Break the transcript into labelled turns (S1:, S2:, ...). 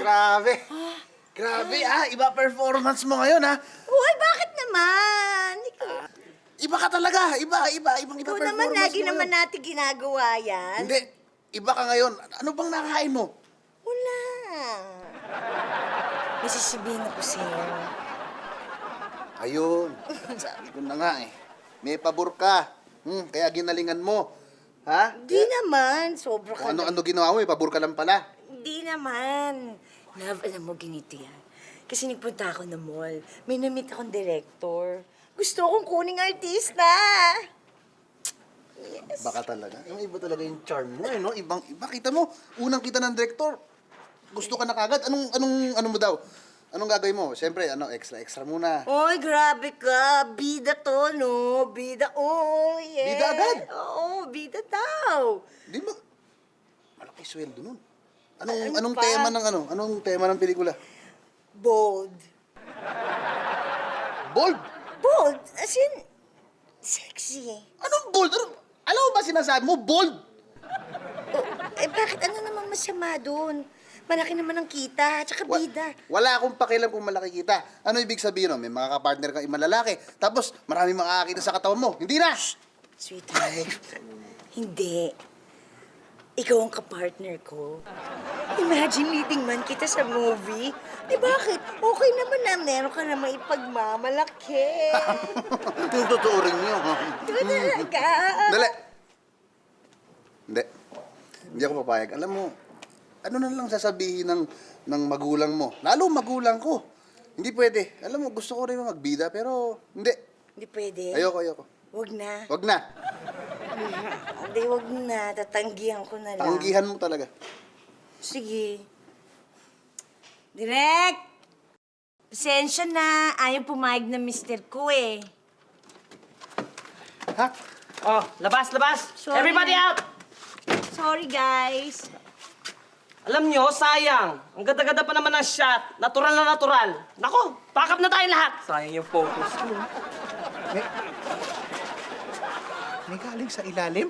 S1: Grabe. Grabe iba performance mo ngayon
S2: Uy, bakit naman?
S1: Iba ka talaga, ibang
S2: Ikaw
S1: performance
S2: naman, lagi
S1: mo
S2: naman
S1: ngayon.
S2: natin ginagawa yan.
S1: Hindi, iba ka ngayon. Ano bang nakain mo?
S2: Wala. May sasabihin ako sa'yo.
S1: Ayun, sabi ko na nga may pabor ka. Kaya ginalingan mo. Ha?
S2: Di naman. Sobra ka
S1: Kung ano-ano ginawa mo, may pabor ka lang pala.
S2: Hindi naman. Love, alam mo, ganito yan. Kasi nagpunta ako ng mall. May na-meet akong director. Gusto kong kuning artista. Yes.
S1: Baka talaga. Yung iba talaga yung charm mo no? Ibang-iba. Kita mo, unang kita ng director. Gusto ka na kagad. Ano mo daw? Anong gagawin mo? Siyempre, extra muna.
S2: Oy, grabe ka. Bida to, no? Bida, yes.
S1: Bida agad?
S2: Oo, bida daw.
S1: Di ba? Malaki sweldo nun.
S2: Ano
S1: Anong
S2: pa?
S1: tema ng Anong tema ng pelikula?
S2: Bold.
S1: Bold?
S2: Bold? As in, sexy.
S1: Anong bold? Alam mo ba sinasabi mo? Bold?
S2: Bakit ano naman masama doon? Malaki naman ang kita, tsaka bida.
S1: Wala akong pakialam kung malaki kita. Ano ibig sabihin nun? May mga kapartner kang malalaki. Tapos, maraming makakakita sa katawan mo. Hindi na!
S2: Sweetheart, hindi. Ikaw ang kapartner ko. Imagine meeting man kita sa movie. Bakit? Okay naman na meron ka na maipagmamalaki.
S1: Yung totoo rin yun.
S2: Talaga.
S1: Dali. Hindi. Hindi ako papayag. Alam mo, ano na lang sasabihin ng magulang mo? Lalo magulang ko. Hindi pwede. Alam mo, gusto ko rin magbida, pero hindi.
S2: Hindi pwede.
S1: Ayoko.
S2: Wag na.
S1: Wag na.
S2: Hindi, wag na. Tatanggihan ko na lang.
S1: Tanggihan mo talaga.
S2: Sige. Direk! Pasensya na. Ayaw pumayag na mister ko eh.
S1: Ha?
S3: Oh, labas!
S2: Sorry.
S3: Everybody out!
S2: Sorry, guys.
S3: Alam nyo, sayang. Ang ganda-ganda pa naman ng shot. Natural na natural. Nako, pack up na tayo lahat. Sayang yung focus ko.
S1: May galing sa ilalim?